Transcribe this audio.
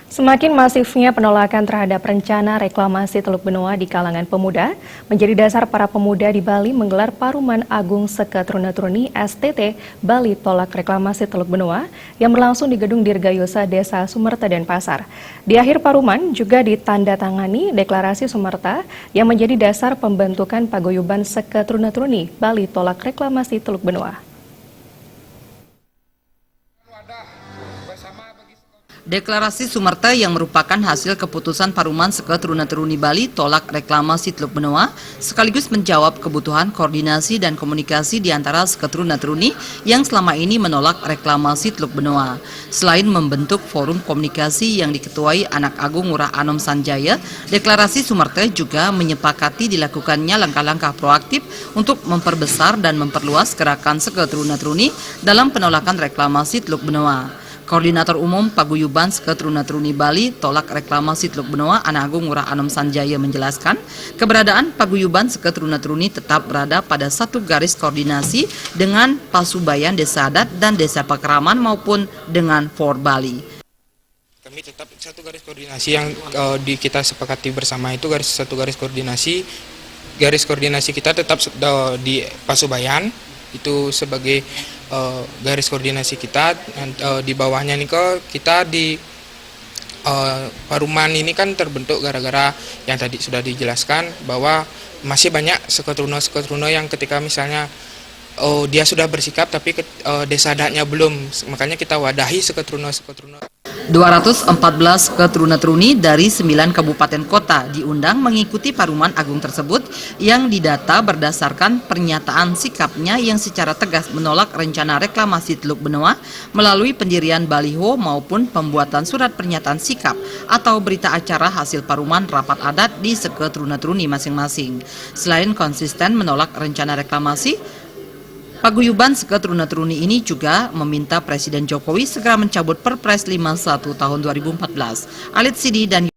Semakin masifnya penolakan terhadap rencana reklamasi Teluk Benoa di kalangan pemuda menjadi dasar para pemuda di Bali menggelar Paruman Agung Seketruna-Truni STT Bali Tolak Reklamasi Teluk Benoa yang berlangsung di Gedung Dirgayosa Desa Sumerta Denpasar. Di akhir Paruman juga ditandatangani Deklarasi Sumerta yang menjadi dasar pembentukan Paguyuban Seketruna-Truni Bali Tolak Reklamasi Teluk Benoa. Deklarasi Sumerta yang merupakan hasil keputusan Paruman Seketruna-Truni Bali tolak reklamasi Teluk Benoa sekaligus menjawab kebutuhan koordinasi dan komunikasi di antara Seketruna-Truni yang selama ini menolak reklamasi Teluk Benoa. Selain membentuk forum komunikasi yang diketuai Anak Agung Ngurah Anom Sanjaya, Deklarasi Sumerta juga menyepakati dilakukannya langkah-langkah proaktif untuk memperbesar dan memperluas gerakan Seketruna-Truni dalam penolakan reklamasi Teluk Benoa. Koordinator Umum Paguyuban Seketruna-Truni Bali tolak reklamasi Teluk Benoa Anak Agung Ngurah Anom Sanjaya menjelaskan keberadaan Paguyuban Seketruna-Truni tetap berada pada satu garis koordinasi dengan Pasubayan Desa Adat dan Desa Pakraman maupun dengan For Bali. Kami tetap satu garis koordinasi yang kita sepakati bersama itu satu garis koordinasi. Garis koordinasi kita tetap di Pasubayan itu sebagai garis koordinasi kita. Di bawahnya nih kita di Paruman ini kan terbentuk gara-gara yang tadi sudah dijelaskan bahwa masih banyak seketruna yang ketika misalnya dia sudah bersikap tapi desa adatnya belum, makanya kita wadahi seketruna. 214 Seketruna-Truni dari 9 kabupaten kota diundang mengikuti Paruman Agung tersebut yang didata berdasarkan pernyataan sikapnya yang secara tegas menolak rencana reklamasi Teluk Benoa melalui pendirian baliho maupun pembuatan surat pernyataan sikap atau berita acara hasil Paruman rapat adat di Seketruna-Truni masing-masing. Selain konsisten menolak rencana reklamasi, Paguyuban Seketruna-Truni ini juga meminta Presiden Jokowi segera mencabut Perpres 51 tahun 2014. Alit Sidi dan